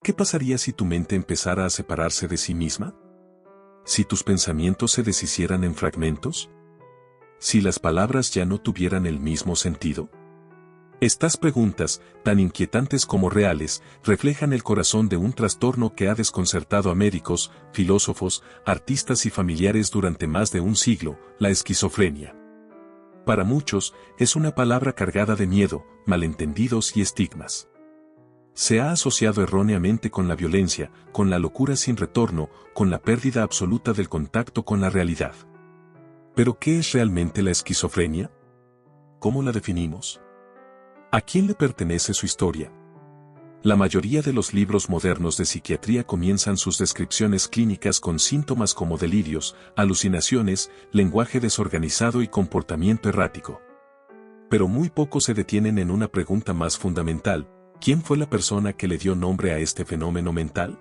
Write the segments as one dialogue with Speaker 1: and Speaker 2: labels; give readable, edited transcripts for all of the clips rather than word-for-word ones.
Speaker 1: ¿Qué pasaría si tu mente empezara a separarse de sí misma? ¿Si tus pensamientos se deshicieran en fragmentos? ¿Si las palabras ya no tuvieran el mismo sentido? Estas preguntas, tan inquietantes como reales, reflejan el corazón de un trastorno que ha desconcertado a médicos, filósofos, artistas y familiares durante más de un siglo, la esquizofrenia. Para muchos, es una palabra cargada de miedo, malentendidos y estigmas. Se ha asociado erróneamente con la violencia, con la locura sin retorno, con la pérdida absoluta del contacto con la realidad. ¿Pero qué es realmente la esquizofrenia? ¿Cómo la definimos? ¿A quién le pertenece su historia? La mayoría de los libros modernos de psiquiatría comienzan sus descripciones clínicas con síntomas como delirios, alucinaciones, lenguaje desorganizado y comportamiento errático. Pero muy pocos se detienen en una pregunta más fundamental: ¿quién fue la persona que le dio nombre a este fenómeno mental?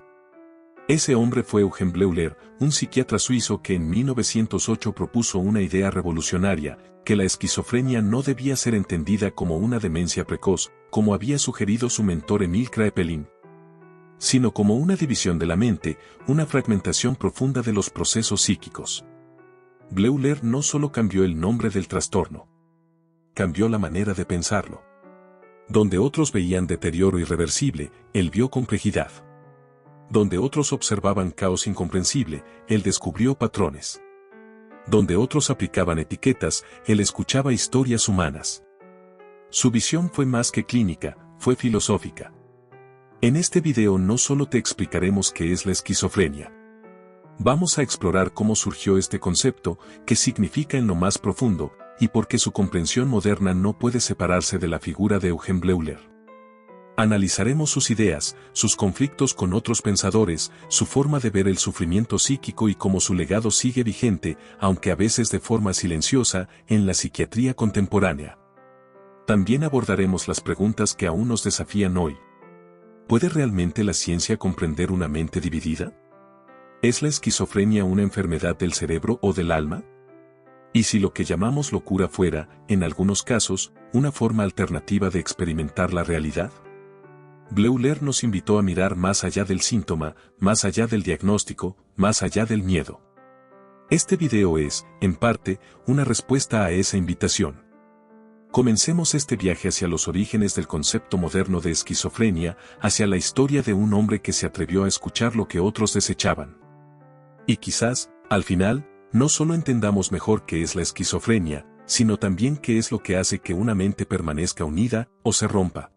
Speaker 1: Ese hombre fue Eugen Bleuler, un psiquiatra suizo que en 1908 propuso una idea revolucionaria, que la esquizofrenia no debía ser entendida como una demencia precoz, como había sugerido su mentor Emil Kraepelin, sino como una división de la mente, una fragmentación profunda de los procesos psíquicos. Bleuler no solo cambió el nombre del trastorno, cambió la manera de pensarlo. Donde otros veían deterioro irreversible, él vio complejidad. Donde otros observaban caos incomprensible, él descubrió patrones. Donde otros aplicaban etiquetas, él escuchaba historias humanas. Su visión fue más que clínica, fue filosófica. En este video no solo te explicaremos qué es la esquizofrenia. Vamos a explorar cómo surgió este concepto, qué significa en lo más profundo, y por qué su comprensión moderna no puede separarse de la figura de Eugen Bleuler. Analizaremos sus ideas, sus conflictos con otros pensadores, su forma de ver el sufrimiento psíquico y cómo su legado sigue vigente, aunque a veces de forma silenciosa, en la psiquiatría contemporánea. También abordaremos las preguntas que aún nos desafían hoy. ¿Puede realmente la ciencia comprender una mente dividida? ¿Es la esquizofrenia una enfermedad del cerebro o del alma? ¿Y si lo que llamamos locura fuera, en algunos casos, una forma alternativa de experimentar la realidad? Bleuler nos invitó a mirar más allá del síntoma, más allá del diagnóstico, más allá del miedo. Este video es, en parte, una respuesta a esa invitación. Comencemos este viaje hacia los orígenes del concepto moderno de esquizofrenia, hacia la historia de un hombre que se atrevió a escuchar lo que otros desechaban. Y quizás, al final, no solo entendamos mejor qué es la esquizofrenia, sino también qué es lo que hace que una mente permanezca unida o se rompa.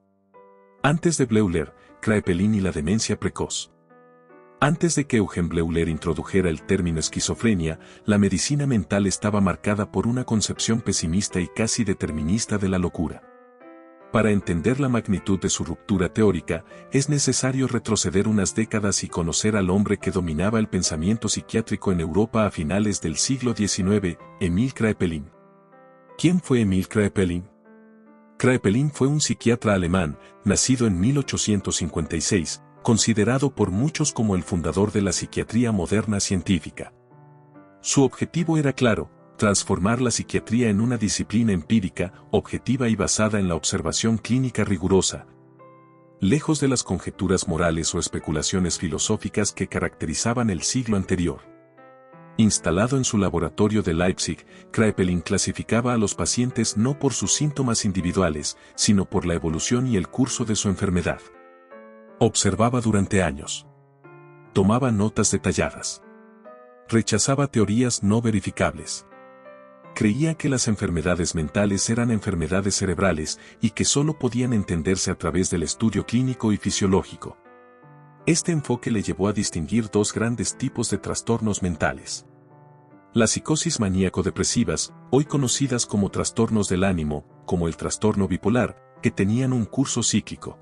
Speaker 1: Antes de Bleuler, Kraepelin y la demencia precoz. Antes de que Eugen Bleuler introdujera el término esquizofrenia, la medicina mental estaba marcada por una concepción pesimista y casi determinista de la locura. Para entender la magnitud de su ruptura teórica, es necesario retroceder unas décadas y conocer al hombre que dominaba el pensamiento psiquiátrico en Europa a finales del siglo XIX, Emil Kraepelin. ¿Quién fue Emil Kraepelin? Kraepelin fue un psiquiatra alemán, nacido en 1856, considerado por muchos como el fundador de la psiquiatría moderna científica. Su objetivo era claro: transformar la psiquiatría en una disciplina empírica, objetiva y basada en la observación clínica rigurosa, lejos de las conjeturas morales o especulaciones filosóficas que caracterizaban el siglo anterior. Instalado en su laboratorio de Leipzig, Kraepelin clasificaba a los pacientes no por sus síntomas individuales, sino por la evolución y el curso de su enfermedad. Observaba durante años. Tomaba notas detalladas. Rechazaba teorías no verificables. Creía que las enfermedades mentales eran enfermedades cerebrales y que solo podían entenderse a través del estudio clínico y fisiológico. Este enfoque le llevó a distinguir dos grandes tipos de trastornos mentales. Las psicosis maníaco-depresivas, hoy conocidas como trastornos del ánimo, como el trastorno bipolar, que tenían un curso cíclico.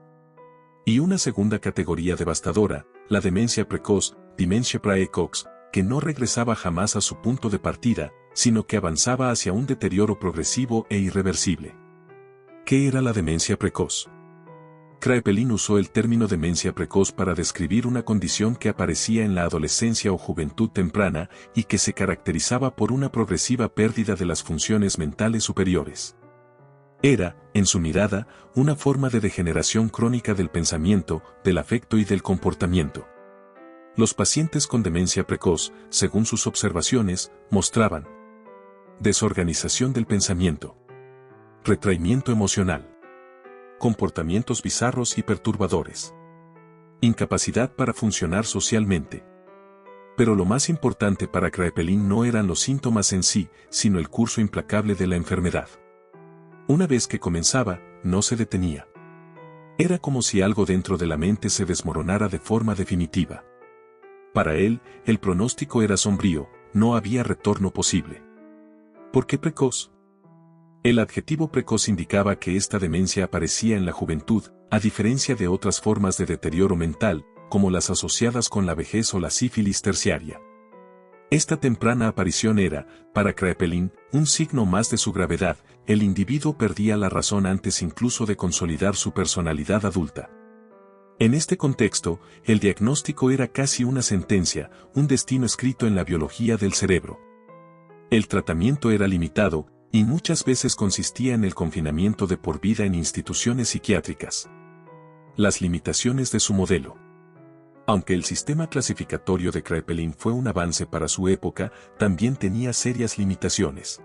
Speaker 1: Y una segunda categoría devastadora, la demencia precoz, dementia praecox, que no regresaba jamás a su punto de partida, sino que avanzaba hacia un deterioro progresivo e irreversible. ¿Qué era la demencia precoz? Kraepelin usó el término demencia precoz para describir una condición que aparecía en la adolescencia o juventud temprana y que se caracterizaba por una progresiva pérdida de las funciones mentales superiores. Era, en su mirada, una forma de degeneración crónica del pensamiento, del afecto y del comportamiento. Los pacientes con demencia precoz, según sus observaciones, mostraban desorganización del pensamiento, retraimiento emocional, comportamientos bizarros y perturbadores, incapacidad para funcionar socialmente. Pero lo más importante para Kraepelin no eran los síntomas en sí, sino el curso implacable de la enfermedad. Una vez que comenzaba, no se detenía. Era como si algo dentro de la mente se desmoronara de forma definitiva. Para él, el pronóstico era sombrío, no había retorno posible. ¿Por qué precoz? El adjetivo precoz indicaba que esta demencia aparecía en la juventud, a diferencia de otras formas de deterioro mental, como las asociadas con la vejez o la sífilis terciaria. Esta temprana aparición era, para Kraepelin, un signo más de su gravedad. El individuo perdía la razón antes incluso de consolidar su personalidad adulta. En este contexto, el diagnóstico era casi una sentencia, un destino escrito en la biología del cerebro. El tratamiento era limitado, y muchas veces consistía en el confinamiento de por vida en instituciones psiquiátricas. Las limitaciones de su modelo. Aunque el sistema clasificatorio de Kraepelin fue un avance para su época, también tenía serias limitaciones.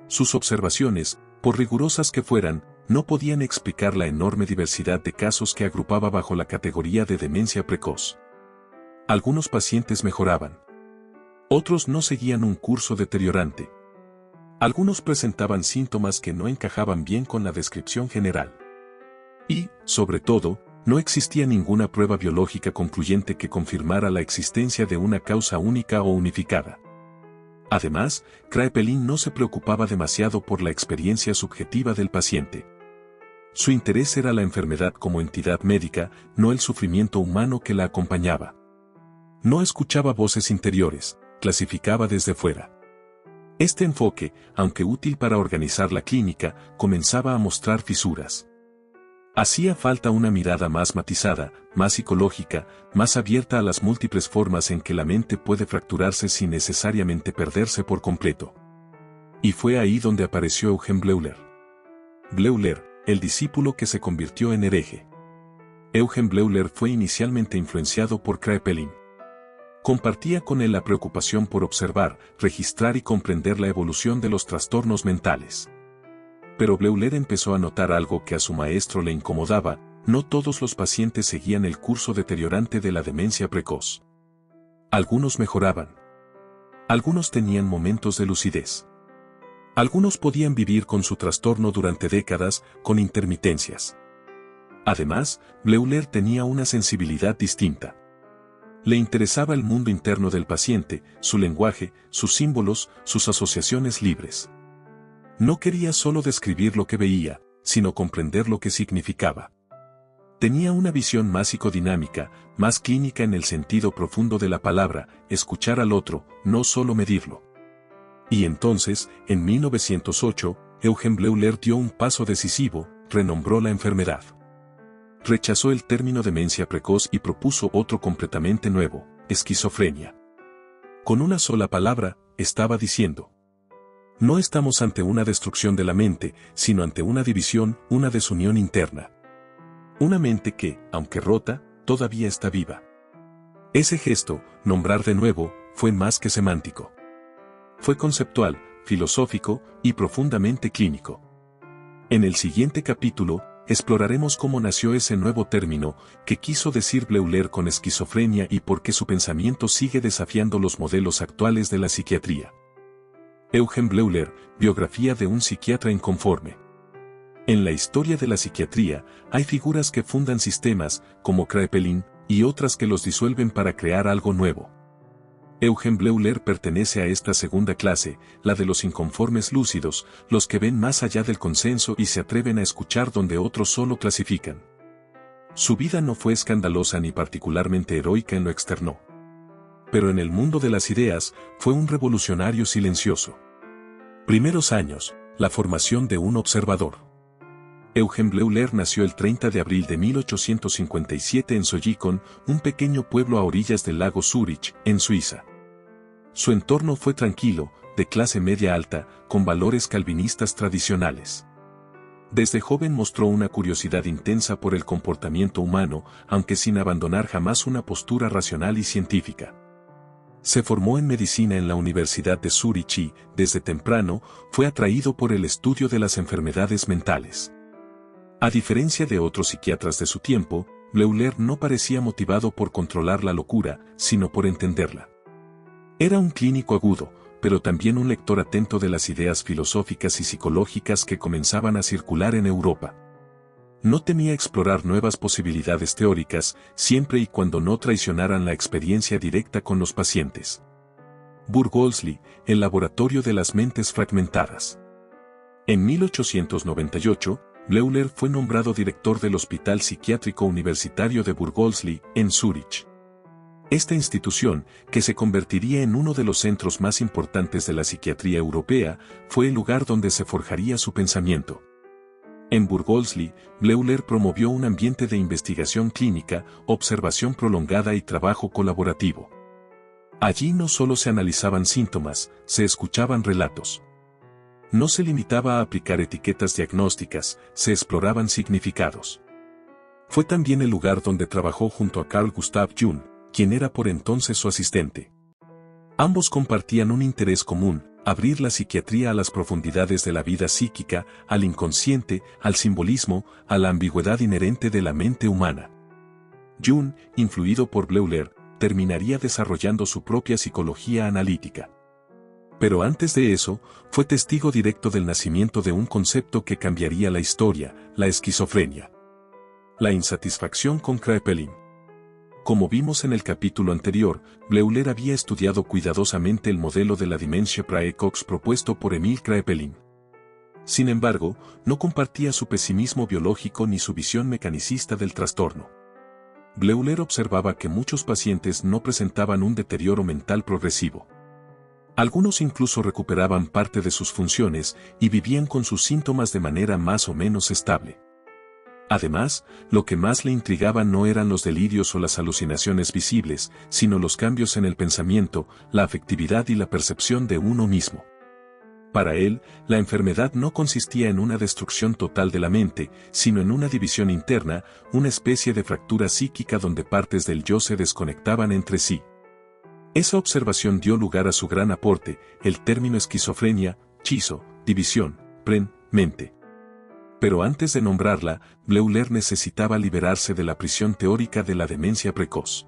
Speaker 1: Sus observaciones, por rigurosas que fueran, no podían explicar la enorme diversidad de casos que agrupaba bajo la categoría de demencia precoz. Algunos pacientes mejoraban. Otros no seguían un curso deteriorante. Algunos presentaban síntomas que no encajaban bien con la descripción general. Y, sobre todo, no existía ninguna prueba biológica concluyente que confirmara la existencia de una causa única o unificada. Además, Kraepelin no se preocupaba demasiado por la experiencia subjetiva del paciente. Su interés era la enfermedad como entidad médica, no el sufrimiento humano que la acompañaba. No escuchaba voces interiores, clasificaba desde fuera. Este enfoque, aunque útil para organizar la clínica, comenzaba a mostrar fisuras. Hacía falta una mirada más matizada, más psicológica, más abierta a las múltiples formas en que la mente puede fracturarse sin necesariamente perderse por completo. Y fue ahí donde apareció Eugen Bleuler. Bleuler, el discípulo que se convirtió en hereje. Eugen Bleuler fue inicialmente influenciado por Kraepelin. Compartía con él la preocupación por observar, registrar y comprender la evolución de los trastornos mentales. Pero Bleuler empezó a notar algo que a su maestro le incomodaba: no todos los pacientes seguían el curso deteriorante de la demencia precoz. Algunos mejoraban. Algunos tenían momentos de lucidez. Algunos podían vivir con su trastorno durante décadas, con intermitencias. Además, Bleuler tenía una sensibilidad distinta. Le interesaba el mundo interno del paciente, su lenguaje, sus símbolos, sus asociaciones libres. No quería solo describir lo que veía, sino comprender lo que significaba. Tenía una visión más psicodinámica, más clínica en el sentido profundo de la palabra, escuchar al otro, no solo medirlo. Y entonces, en 1908, Eugen Bleuler dio un paso decisivo: renombró la enfermedad. Rechazó el término demencia precoz y propuso otro completamente nuevo: esquizofrenia. Con una sola palabra, estaba diciendo: no estamos ante una destrucción de la mente, sino ante una división, una desunión interna. Una mente que, aunque rota, todavía está viva. Ese gesto, nombrar de nuevo, fue más que semántico. Fue conceptual, filosófico y profundamente clínico. En el siguiente capítulo, exploraremos cómo nació ese nuevo término que quiso decir Bleuler con esquizofrenia y por qué su pensamiento sigue desafiando los modelos actuales de la psiquiatría. Eugen Bleuler, biografía de un psiquiatra inconforme. En la historia de la psiquiatría, hay figuras que fundan sistemas, como Kraepelin, y otras que los disuelven para crear algo nuevo. Eugen Bleuler pertenece a esta segunda clase, la de los inconformes lúcidos, los que ven más allá del consenso y se atreven a escuchar donde otros solo clasifican. Su vida no fue escandalosa ni particularmente heroica en lo externo. Pero en el mundo de las ideas, fue un revolucionario silencioso. Primeros años, la formación de un observador. Eugen Bleuler nació el 30 de abril de 1857 en Sollicon, un pequeño pueblo a orillas del lago Zúrich, en Suiza. Su entorno fue tranquilo, de clase media alta, con valores calvinistas tradicionales. Desde joven mostró una curiosidad intensa por el comportamiento humano, aunque sin abandonar jamás una postura racional y científica. Se formó en medicina en la Universidad de Zúrich y, desde temprano, fue atraído por el estudio de las enfermedades mentales. A diferencia de otros psiquiatras de su tiempo, Bleuler no parecía motivado por controlar la locura, sino por entenderla. Era un clínico agudo, pero también un lector atento de las ideas filosóficas y psicológicas que comenzaban a circular en Europa. No temía explorar nuevas posibilidades teóricas, siempre y cuando no traicionaran la experiencia directa con los pacientes. Burgosli, el laboratorio de las mentes fragmentadas. En 1898, Bleuler fue nombrado director del Hospital Psiquiátrico Universitario de Burgosli, en Zúrich. Esta institución, que se convertiría en uno de los centros más importantes de la psiquiatría europea, fue el lugar donde se forjaría su pensamiento. En Burgosli, Bleuler promovió un ambiente de investigación clínica, observación prolongada y trabajo colaborativo. Allí no solo se analizaban síntomas, se escuchaban relatos. No se limitaba a aplicar etiquetas diagnósticas, se exploraban significados. Fue también el lugar donde trabajó junto a Carl Gustav Jung, quien era por entonces su asistente. Ambos compartían un interés común: abrir la psiquiatría a las profundidades de la vida psíquica, al inconsciente, al simbolismo, a la ambigüedad inherente de la mente humana. Jung, influido por Bleuler, terminaría desarrollando su propia psicología analítica. Pero antes de eso, fue testigo directo del nacimiento de un concepto que cambiaría la historia: la esquizofrenia. La insatisfacción con Kraepelin. Como vimos en el capítulo anterior, Bleuler había estudiado cuidadosamente el modelo de la Dementia praecox propuesto por Emil Kraepelin. Sin embargo, no compartía su pesimismo biológico ni su visión mecanicista del trastorno. Bleuler observaba que muchos pacientes no presentaban un deterioro mental progresivo. Algunos incluso recuperaban parte de sus funciones y vivían con sus síntomas de manera más o menos estable. Además, lo que más le intrigaba no eran los delirios o las alucinaciones visibles, sino los cambios en el pensamiento, la afectividad y la percepción de uno mismo. Para él, la enfermedad no consistía en una destrucción total de la mente, sino en una división interna, una especie de fractura psíquica donde partes del yo se desconectaban entre sí. Esa observación dio lugar a su gran aporte, el término esquizofrenia, schizo, división, mente. Pero antes de nombrarla, Bleuler necesitaba liberarse de la prisión teórica de la demencia precoz.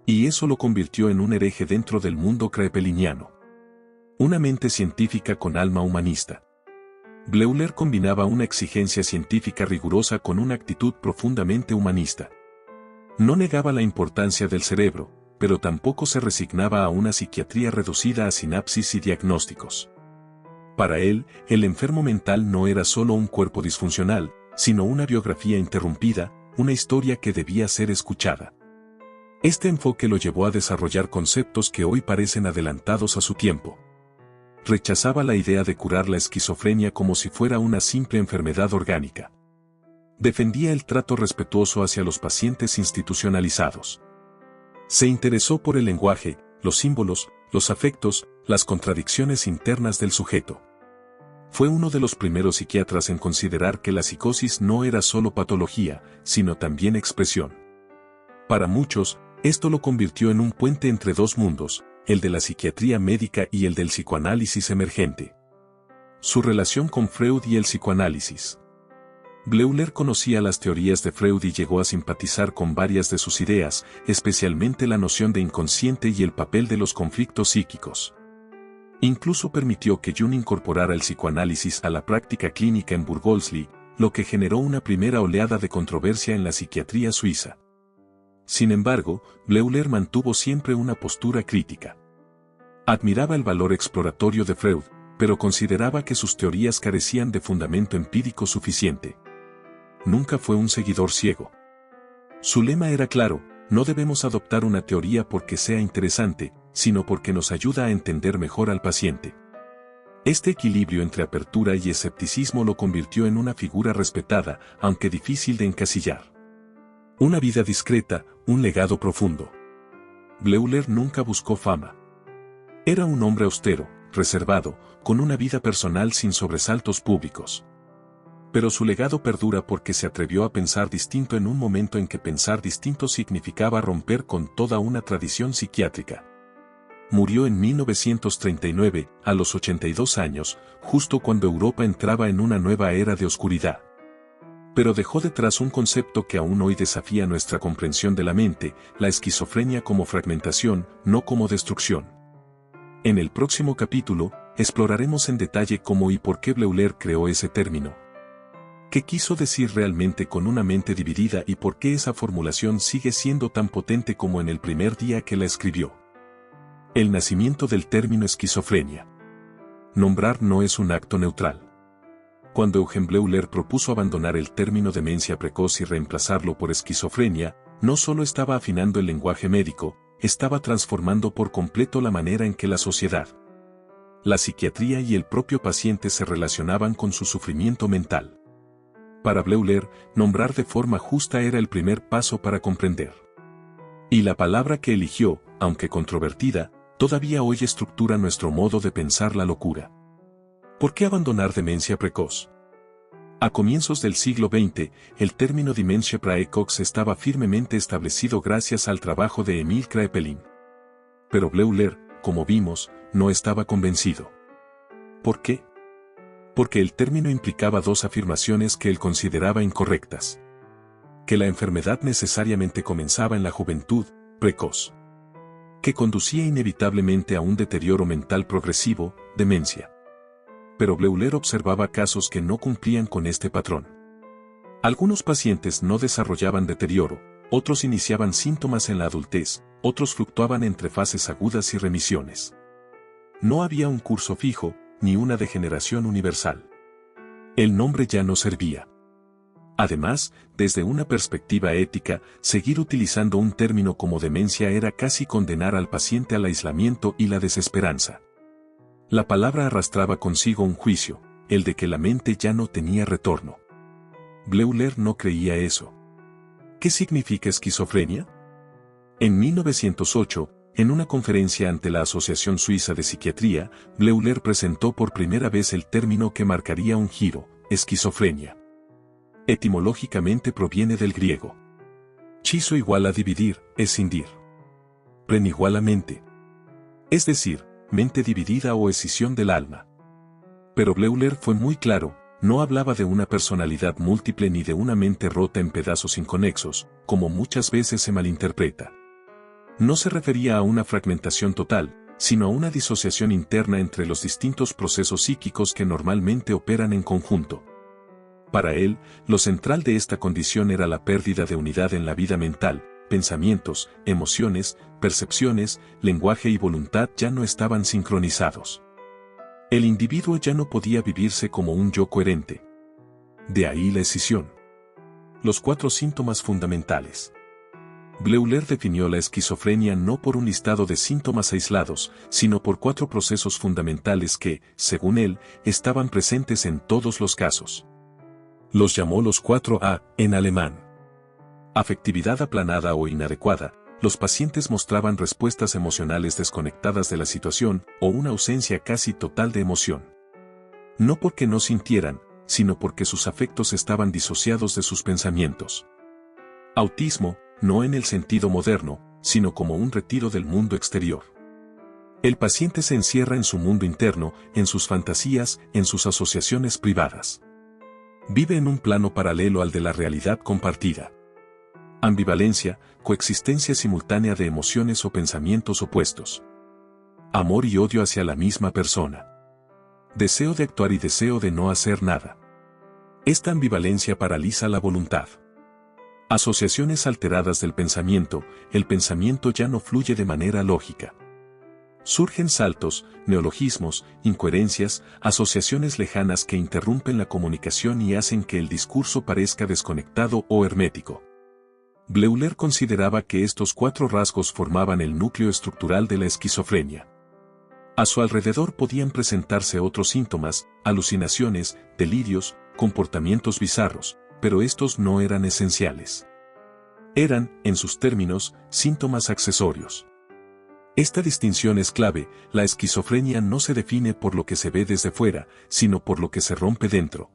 Speaker 1: Y eso lo convirtió en un hereje dentro del mundo kraepeliniano. Una mente científica con alma humanista. Bleuler combinaba una exigencia científica rigurosa con una actitud profundamente humanista. No negaba la importancia del cerebro, pero tampoco se resignaba a una psiquiatría reducida a sinapsis y diagnósticos. Para él, el enfermo mental no era solo un cuerpo disfuncional, sino una biografía interrumpida, una historia que debía ser escuchada. Este enfoque lo llevó a desarrollar conceptos que hoy parecen adelantados a su tiempo. Rechazaba la idea de curar la esquizofrenia como si fuera una simple enfermedad orgánica. Defendía el trato respetuoso hacia los pacientes institucionalizados. Se interesó por el lenguaje, los símbolos, los afectos, las contradicciones internas del sujeto. Fue uno de los primeros psiquiatras en considerar que la psicosis no era solo patología, sino también expresión. Para muchos, esto lo convirtió en un puente entre dos mundos, el de la psiquiatría médica y el del psicoanálisis emergente. Su relación con Freud y el psicoanálisis. Bleuler conocía las teorías de Freud y llegó a simpatizar con varias de sus ideas, especialmente la noción de inconsciente y el papel de los conflictos psíquicos. Incluso permitió que Jung incorporara el psicoanálisis a la práctica clínica en Burgosli, lo que generó una primera oleada de controversia en la psiquiatría suiza. Sin embargo, Bleuler mantuvo siempre una postura crítica. Admiraba el valor exploratorio de Freud, pero consideraba que sus teorías carecían de fundamento empírico suficiente. Nunca fue un seguidor ciego. Su lema era claro: no debemos adoptar una teoría porque sea interesante, sino porque nos ayuda a entender mejor al paciente. Este equilibrio entre apertura y escepticismo lo convirtió en una figura respetada, aunque difícil de encasillar. Una vida discreta, un legado profundo. Bleuler nunca buscó fama. Era un hombre austero, reservado, con una vida personal sin sobresaltos públicos. Pero su legado perdura porque se atrevió a pensar distinto en un momento en que pensar distinto significaba romper con toda una tradición psiquiátrica. Murió en 1939, a los 82 años, justo cuando Europa entraba en una nueva era de oscuridad. Pero dejó detrás un concepto que aún hoy desafía nuestra comprensión de la mente, la esquizofrenia como fragmentación, no como destrucción. En el próximo capítulo, exploraremos en detalle cómo y por qué Bleuler creó ese término. ¿Qué quiso decir realmente con una mente dividida y por qué esa formulación sigue siendo tan potente como en el primer día que la escribió? El nacimiento del término esquizofrenia. Nombrar no es un acto neutral. Cuando Eugen Bleuler propuso abandonar el término demencia precoz y reemplazarlo por esquizofrenia, no solo estaba afinando el lenguaje médico, estaba transformando por completo la manera en que la sociedad, la psiquiatría y el propio paciente se relacionaban con su sufrimiento mental. Para Bleuler, nombrar de forma justa era el primer paso para comprender. Y la palabra que eligió, aunque controvertida, todavía hoy estructura nuestro modo de pensar la locura. ¿Por qué abandonar demencia precoz? A comienzos del siglo XX, el término demencia praecox estaba firmemente establecido gracias al trabajo de Emil Kraepelin. Pero Bleuler, como vimos, no estaba convencido. ¿Por qué? Porque el término implicaba dos afirmaciones que él consideraba incorrectas. Que la enfermedad necesariamente comenzaba en la juventud, precoz. Que conducía inevitablemente a un deterioro mental progresivo, demencia. Pero Bleuler observaba casos que no cumplían con este patrón. Algunos pacientes no desarrollaban deterioro, otros iniciaban síntomas en la adultez, otros fluctuaban entre fases agudas y remisiones. No había un curso fijo, ni una degeneración universal. El nombre ya no servía. Además, desde una perspectiva ética, seguir utilizando un término como demencia era casi condenar al paciente al aislamiento y la desesperanza. La palabra arrastraba consigo un juicio, el de que la mente ya no tenía retorno. Bleuler no creía eso. ¿Qué significa esquizofrenia? En 1908, en una conferencia ante la Asociación Suiza de Psiquiatría, Bleuler presentó por primera vez el término que marcaría un giro, esquizofrenia. Etimológicamente proviene del griego. Schizo igual a dividir, escindir. Pren igual a mente. Es decir, mente dividida o escisión del alma. Pero Bleuler fue muy claro, no hablaba de una personalidad múltiple ni de una mente rota en pedazos inconexos, como muchas veces se malinterpreta. No se refería a una fragmentación total, sino a una disociación interna entre los distintos procesos psíquicos que normalmente operan en conjunto. Para él, lo central de esta condición era la pérdida de unidad en la vida mental, pensamientos, emociones, percepciones, lenguaje y voluntad ya no estaban sincronizados. El individuo ya no podía vivirse como un yo coherente. De ahí la escisión. Los 4 síntomas fundamentales. Bleuler definió la esquizofrenia no por un listado de síntomas aislados, sino por 4 procesos fundamentales que, según él, estaban presentes en todos los casos. Los llamó los 4A, en alemán. Afectividad aplanada o inadecuada. Los pacientes mostraban respuestas emocionales desconectadas de la situación o una ausencia casi total de emoción. No porque no sintieran, sino porque sus afectos estaban disociados de sus pensamientos. Autismo, no en el sentido moderno, sino como un retiro del mundo exterior. El paciente se encierra en su mundo interno, en sus fantasías, en sus asociaciones privadas. Vive en un plano paralelo al de la realidad compartida. Ambivalencia, coexistencia simultánea de emociones o pensamientos opuestos. Amor y odio hacia la misma persona. Deseo de actuar y deseo de no hacer nada. Esta ambivalencia paraliza la voluntad. Asociaciones alteradas del pensamiento, el pensamiento ya no fluye de manera lógica. Surgen saltos, neologismos, incoherencias, asociaciones lejanas que interrumpen la comunicación y hacen que el discurso parezca desconectado o hermético. Bleuler consideraba que estos 4 rasgos formaban el núcleo estructural de la esquizofrenia. A su alrededor podían presentarse otros síntomas, alucinaciones, delirios, comportamientos bizarros, pero estos no eran esenciales. Eran, en sus términos, síntomas accesorios. Esta distinción es clave, la esquizofrenia no se define por lo que se ve desde fuera, sino por lo que se rompe dentro.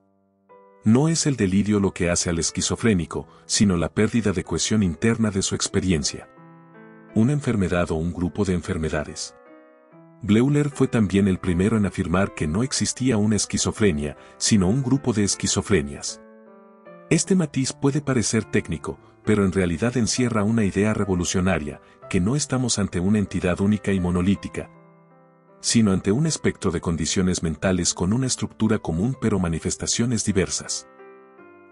Speaker 1: No es el delirio lo que hace al esquizofrénico, sino la pérdida de cohesión interna de su experiencia. Una enfermedad o un grupo de enfermedades. Bleuler fue también el primero en afirmar que no existía una esquizofrenia, sino un grupo de esquizofrenias. Este matiz puede parecer técnico, pero en realidad encierra una idea revolucionaria, que no estamos ante una entidad única y monolítica, sino ante un espectro de condiciones mentales con una estructura común pero manifestaciones diversas.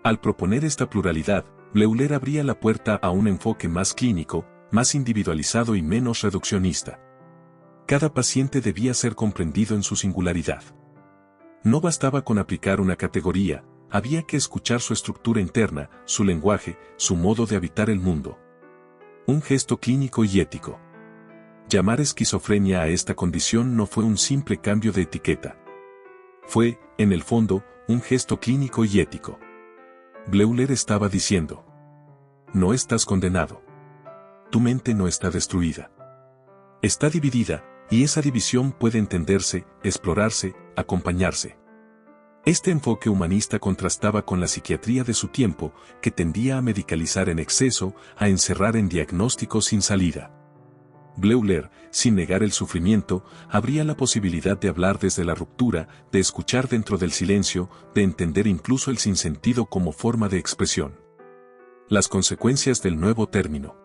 Speaker 1: Al proponer esta pluralidad, Bleuler abría la puerta a un enfoque más clínico, más individualizado y menos reduccionista. Cada paciente debía ser comprendido en su singularidad. No bastaba con aplicar una categoría, había que escuchar su estructura interna, su lenguaje, su modo de habitar el mundo. Un gesto clínico y ético. Llamar esquizofrenia a esta condición no fue un simple cambio de etiqueta. Fue, en el fondo, un gesto clínico y ético. Bleuler estaba diciendo: no estás condenado. Tu mente no está destruida. Está dividida, y esa división puede entenderse, explorarse, acompañarse. Este enfoque humanista contrastaba con la psiquiatría de su tiempo, que tendía a medicalizar en exceso, a encerrar en diagnósticos sin salida. Bleuler, sin negar el sufrimiento, abría la posibilidad de hablar desde la ruptura, de escuchar dentro del silencio, de entender incluso el sinsentido como forma de expresión. Las consecuencias del nuevo término.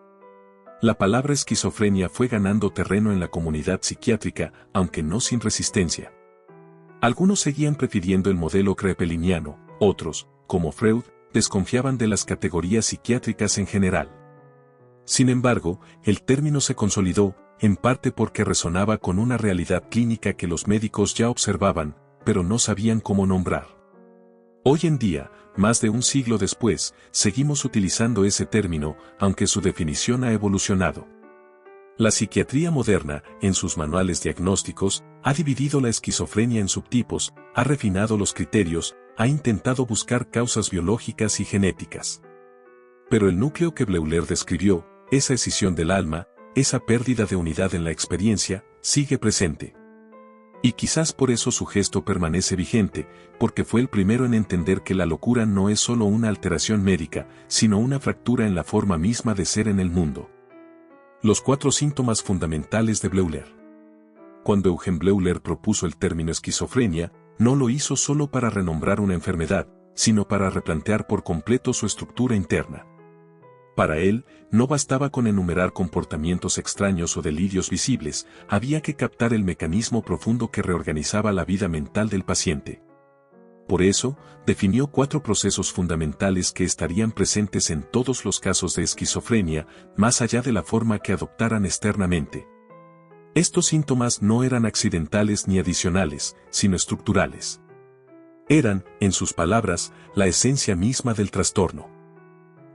Speaker 1: La palabra esquizofrenia fue ganando terreno en la comunidad psiquiátrica, aunque no sin resistencia. Algunos seguían prefiriendo el modelo krepeliniano, otros, como Freud, desconfiaban de las categorías psiquiátricas en general. Sin embargo, el término se consolidó, en parte porque resonaba con una realidad clínica que los médicos ya observaban, pero no sabían cómo nombrar. Hoy en día, más de un siglo después, seguimos utilizando ese término, aunque su definición ha evolucionado. La psiquiatría moderna, en sus manuales diagnósticos, ha dividido la esquizofrenia en subtipos, ha refinado los criterios, ha intentado buscar causas biológicas y genéticas. Pero el núcleo que Bleuler describió, esa escisión del alma, esa pérdida de unidad en la experiencia, sigue presente. Y quizás por eso su gesto permanece vigente, porque fue el primero en entender que la locura no es solo una alteración médica, sino una fractura en la forma misma de ser en el mundo. Los 4 síntomas fundamentales de Bleuler. Cuando Eugen Bleuler propuso el término esquizofrenia, no lo hizo solo para renombrar una enfermedad, sino para replantear por completo su estructura interna. Para él, no bastaba con enumerar comportamientos extraños o delirios visibles, había que captar el mecanismo profundo que reorganizaba la vida mental del paciente. Por eso, definió 4 procesos fundamentales que estarían presentes en todos los casos de esquizofrenia, más allá de la forma que adoptaran externamente. Estos síntomas no eran accidentales ni adicionales, sino estructurales. Eran, en sus palabras, la esencia misma del trastorno.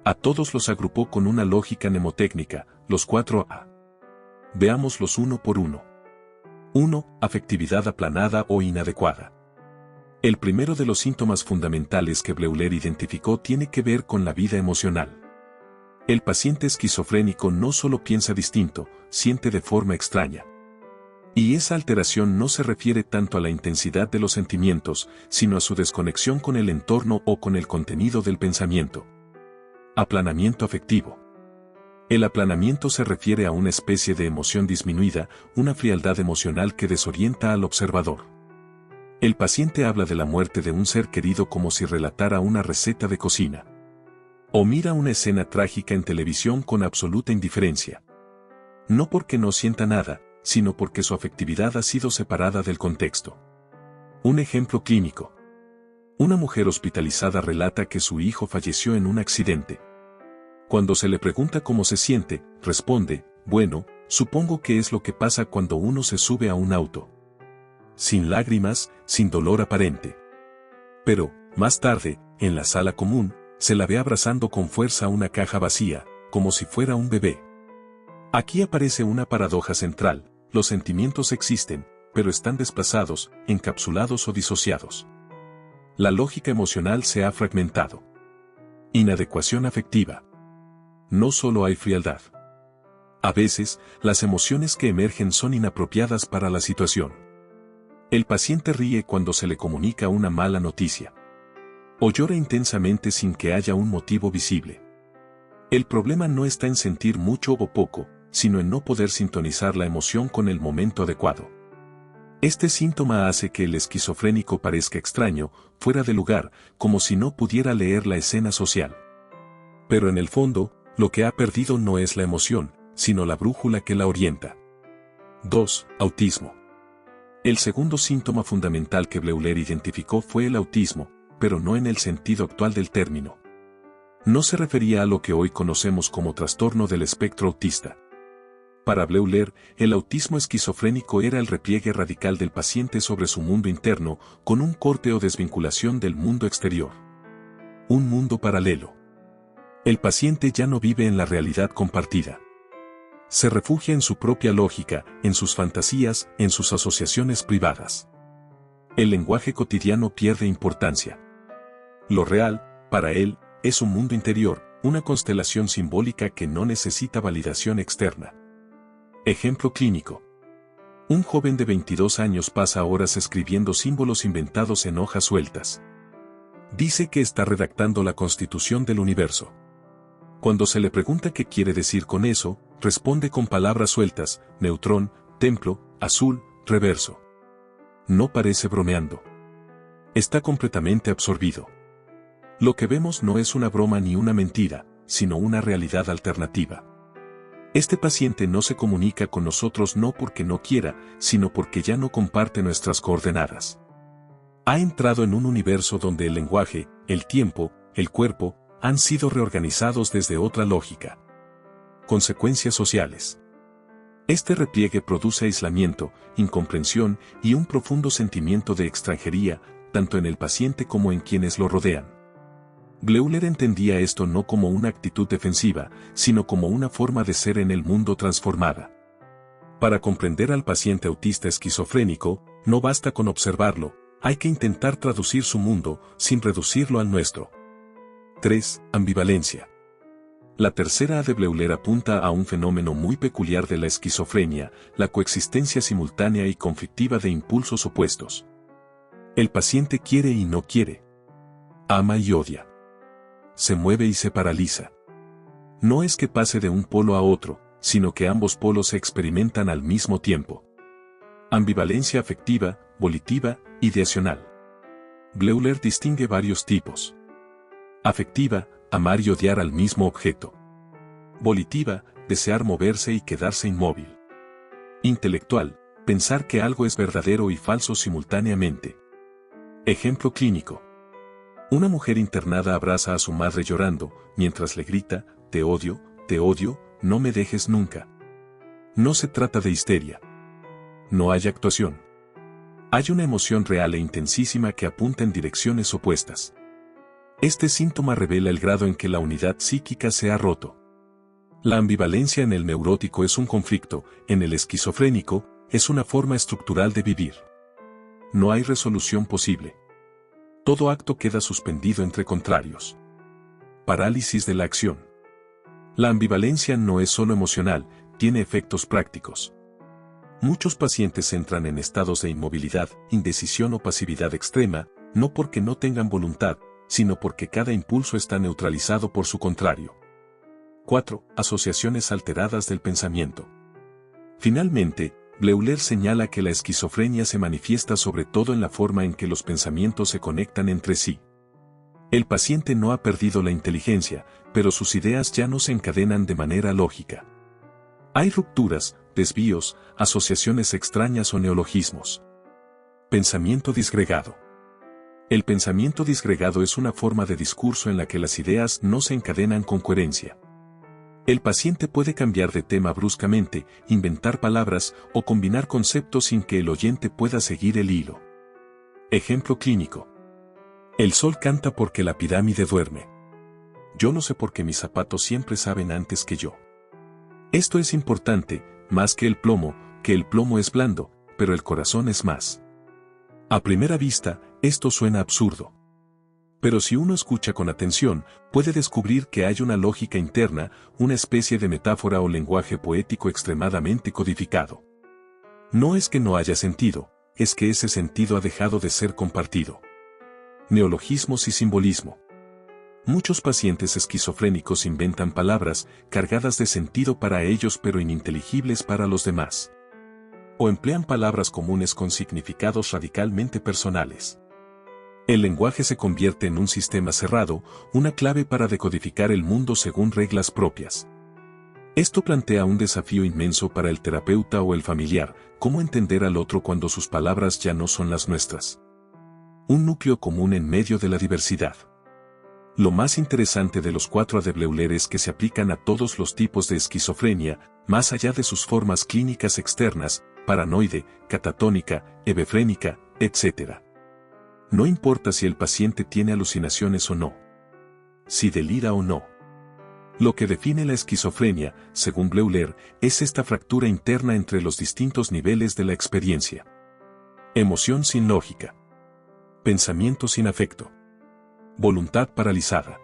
Speaker 1: A todos los agrupó con una lógica mnemotécnica, los 4A. Veámoslos uno por uno. 1. Afectividad aplanada o inadecuada. El primero de los síntomas fundamentales que Bleuler identificó tiene que ver con la vida emocional. El paciente esquizofrénico no solo piensa distinto, siente de forma extraña. Y esa alteración no se refiere tanto a la intensidad de los sentimientos, sino a su desconexión con el entorno o con el contenido del pensamiento. Aplanamiento afectivo. El aplanamiento se refiere a una especie de emoción disminuida, una frialdad emocional que desorienta al observador. El paciente habla de la muerte de un ser querido como si relatara una receta de cocina. O mira una escena trágica en televisión con absoluta indiferencia. No porque no sienta nada, sino porque su afectividad ha sido separada del contexto. Un ejemplo clínico. Una mujer hospitalizada relata que su hijo falleció en un accidente. Cuando se le pregunta cómo se siente, responde: bueno, supongo que es lo que pasa cuando uno se sube a un auto. Sin lágrimas, sin dolor aparente. Pero, más tarde, en la sala común, se la ve abrazando con fuerza una caja vacía, como si fuera un bebé. Aquí aparece una paradoja central: los sentimientos existen, pero están desplazados, encapsulados o disociados. La lógica emocional se ha fragmentado. Inadecuación afectiva. No solo hay frialdad. A veces, las emociones que emergen son inapropiadas para la situación. El paciente ríe cuando se le comunica una mala noticia. O llora intensamente sin que haya un motivo visible. El problema no está en sentir mucho o poco, sino en no poder sintonizar la emoción con el momento adecuado. Este síntoma hace que el esquizofrénico parezca extraño, fuera de lugar, como si no pudiera leer la escena social. Pero en el fondo, lo que ha perdido no es la emoción, sino la brújula que la orienta. 2. Autismo. El segundo síntoma fundamental que Bleuler identificó fue el autismo, pero no en el sentido actual del término. No se refería a lo que hoy conocemos como trastorno del espectro autista. Para Bleuler, el autismo esquizofrénico era el repliegue radical del paciente sobre su mundo interno, con un corte o desvinculación del mundo exterior. Un mundo paralelo. El paciente ya no vive en la realidad compartida. Se refugia en su propia lógica, en sus fantasías, en sus asociaciones privadas. El lenguaje cotidiano pierde importancia. Lo real, para él, es un mundo interior, una constelación simbólica que no necesita validación externa. Ejemplo clínico. Un joven de 22 años pasa horas escribiendo símbolos inventados en hojas sueltas. Dice que está redactando la constitución del universo. Cuando se le pregunta qué quiere decir con eso, responde con palabras sueltas: neutrón, templo, azul, reverso. No parece bromeando. Está completamente absorbido. Lo que vemos no es una broma ni una mentira, sino una realidad alternativa. Este paciente no se comunica con nosotros no porque no quiera, sino porque ya no comparte nuestras coordenadas. Ha entrado en un universo donde el lenguaje, el tiempo, el cuerpo, han sido reorganizados desde otra lógica. Consecuencias sociales. Este repliegue produce aislamiento, incomprensión y un profundo sentimiento de extranjería, tanto en el paciente como en quienes lo rodean. Bleuler entendía esto no como una actitud defensiva, sino como una forma de ser en el mundo transformada. Para comprender al paciente autista esquizofrénico, no basta con observarlo, hay que intentar traducir su mundo, sin reducirlo al nuestro. 3. Ambivalencia. La tercera A de Bleuler apunta a un fenómeno muy peculiar de la esquizofrenia, la coexistencia simultánea y conflictiva de impulsos opuestos. El paciente quiere y no quiere. Ama y odia. Se mueve y se paraliza. No es que pase de un polo a otro, sino que ambos polos se experimentan al mismo tiempo. Ambivalencia afectiva, volitiva, ideacional. Bleuler distingue varios tipos. Afectiva, amar y odiar al mismo objeto. Volitiva, desear moverse y quedarse inmóvil. Intelectual, pensar que algo es verdadero y falso simultáneamente. Ejemplo clínico. Una mujer internada abraza a su madre llorando, mientras le grita: te odio, no me dejes nunca. No se trata de histeria. No hay actuación. Hay una emoción real e intensísima que apunta en direcciones opuestas. Este síntoma revela el grado en que la unidad psíquica se ha roto. La ambivalencia en el neurótico es un conflicto, en el esquizofrénico, es una forma estructural de vivir. No hay resolución posible. Todo acto queda suspendido entre contrarios. Parálisis de la acción. La ambivalencia no es solo emocional, tiene efectos prácticos. Muchos pacientes entran en estados de inmovilidad, indecisión o pasividad extrema, no porque no tengan voluntad, sino porque cada impulso está neutralizado por su contrario. 4. Asociaciones alteradas del pensamiento. Finalmente, Bleuler señala que la esquizofrenia se manifiesta sobre todo en la forma en que los pensamientos se conectan entre sí. El paciente no ha perdido la inteligencia, pero sus ideas ya no se encadenan de manera lógica. Hay rupturas, desvíos, asociaciones extrañas o neologismos. Pensamiento disgregado. El pensamiento disgregado es una forma de discurso en la que las ideas no se encadenan con coherencia. El paciente puede cambiar de tema bruscamente, inventar palabras o combinar conceptos sin que el oyente pueda seguir el hilo. Ejemplo clínico. El sol canta porque la pirámide duerme. Yo no sé por qué mis zapatos siempre saben antes que yo. Esto es importante, más que el plomo es blando, pero el corazón es más. A primera vista, esto suena absurdo. Pero si uno escucha con atención, puede descubrir que hay una lógica interna, una especie de metáfora o lenguaje poético extremadamente codificado. No es que no haya sentido, es que ese sentido ha dejado de ser compartido. Neologismos y simbolismo. Muchos pacientes esquizofrénicos inventan palabras cargadas de sentido para ellos pero ininteligibles para los demás. O emplean palabras comunes con significados radicalmente personales. El lenguaje se convierte en un sistema cerrado, una clave para decodificar el mundo según reglas propias. Esto plantea un desafío inmenso para el terapeuta o el familiar: cómo entender al otro cuando sus palabras ya no son las nuestras. Un núcleo común en medio de la diversidad. Lo más interesante de los 4 A de Bleuler es que se aplican a todos los tipos de esquizofrenia, más allá de sus formas clínicas externas, paranoide, catatónica, hebefrénica, etc. No importa si el paciente tiene alucinaciones o no. Si delira o no. Lo que define la esquizofrenia, según Bleuler, es esta fractura interna entre los distintos niveles de la experiencia. Emoción sin lógica. Pensamiento sin afecto. Voluntad paralizada.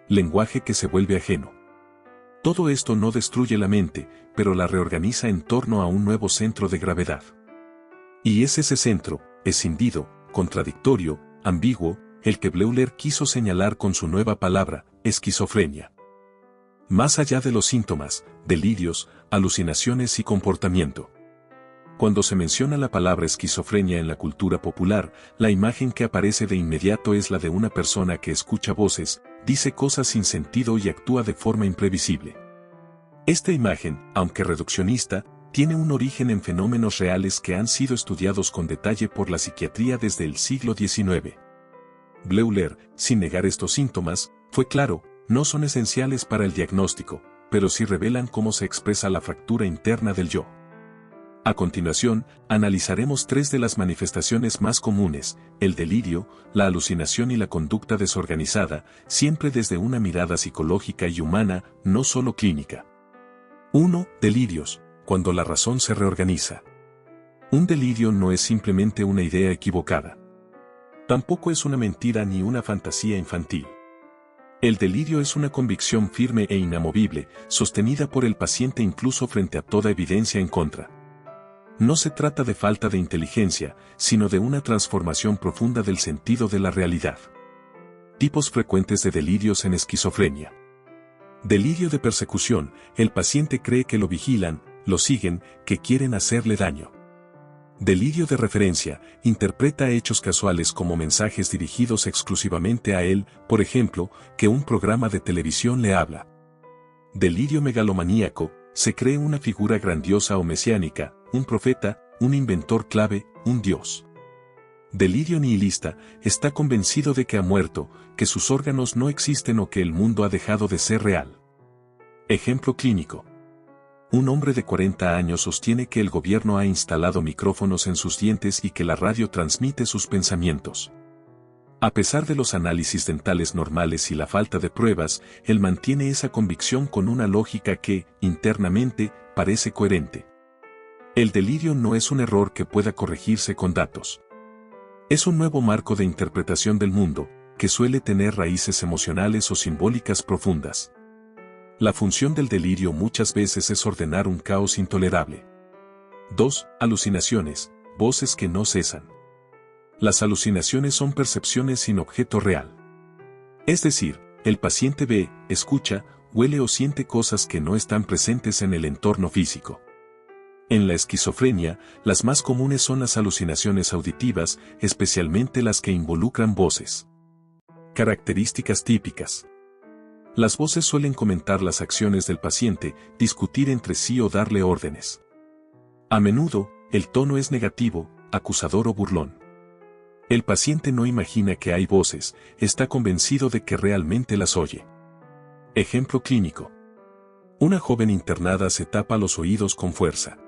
Speaker 1: Lenguaje que se vuelve ajeno. Todo esto no destruye la mente, pero la reorganiza en torno a un nuevo centro de gravedad. Y es ese centro, escindido, contradictorio, ambiguo, el que Bleuler quiso señalar con su nueva palabra, esquizofrenia. Más allá de los síntomas, delirios, alucinaciones y comportamiento. Cuando se menciona la palabra esquizofrenia en la cultura popular, la imagen que aparece de inmediato es la de una persona que escucha voces, dice cosas sin sentido y actúa de forma imprevisible. Esta imagen, aunque reduccionista, tiene un origen en fenómenos reales que han sido estudiados con detalle por la psiquiatría desde el siglo XIX. Bleuler, sin negar estos síntomas, fue claro: no son esenciales para el diagnóstico, pero sí revelan cómo se expresa la fractura interna del yo. A continuación, analizaremos 3 de las manifestaciones más comunes: el delirio, la alucinación y la conducta desorganizada, siempre desde una mirada psicológica y humana, no solo clínica. 1. Delirios, cuando la razón se reorganiza. Un delirio no es simplemente una idea equivocada. Tampoco es una mentira ni una fantasía infantil. El delirio es una convicción firme e inamovible, sostenida por el paciente incluso frente a toda evidencia en contra. No se trata de falta de inteligencia, sino de una transformación profunda del sentido de la realidad. Tipos frecuentes de delirios en esquizofrenia. Delirio de persecución: el paciente cree que lo vigilan, lo siguen, que quieren hacerle daño. Delirio de referencia: interpreta hechos casuales como mensajes dirigidos exclusivamente a él, por ejemplo, que un programa de televisión le habla. Delirio megalomaníaco: se cree una figura grandiosa o mesiánica, un profeta, un inventor clave, un dios. Delirio nihilista: está convencido de que ha muerto, que sus órganos no existen o que el mundo ha dejado de ser real. Ejemplo clínico. Un hombre de 40 años sostiene que el gobierno ha instalado micrófonos en sus dientes y que la radio transmite sus pensamientos. A pesar de los análisis dentales normales y la falta de pruebas, él mantiene esa convicción con una lógica que, internamente, parece coherente. El delirio no es un error que pueda corregirse con datos. Es un nuevo marco de interpretación del mundo, que suele tener raíces emocionales o simbólicas profundas. La función del delirio muchas veces es ordenar un caos intolerable. 2. Alucinaciones, voces que no cesan. Las alucinaciones son percepciones sin objeto real. Es decir, el paciente ve, escucha, huele o siente cosas que no están presentes en el entorno físico. En la esquizofrenia, las más comunes son las alucinaciones auditivas, especialmente las que involucran voces. Características típicas. Las voces suelen comentar las acciones del paciente, discutir entre sí o darle órdenes. A menudo, el tono es negativo, acusador o burlón. El paciente no imagina que hay voces, está convencido de que realmente las oye. Ejemplo clínico. Una joven internada se tapa los oídos con fuerza.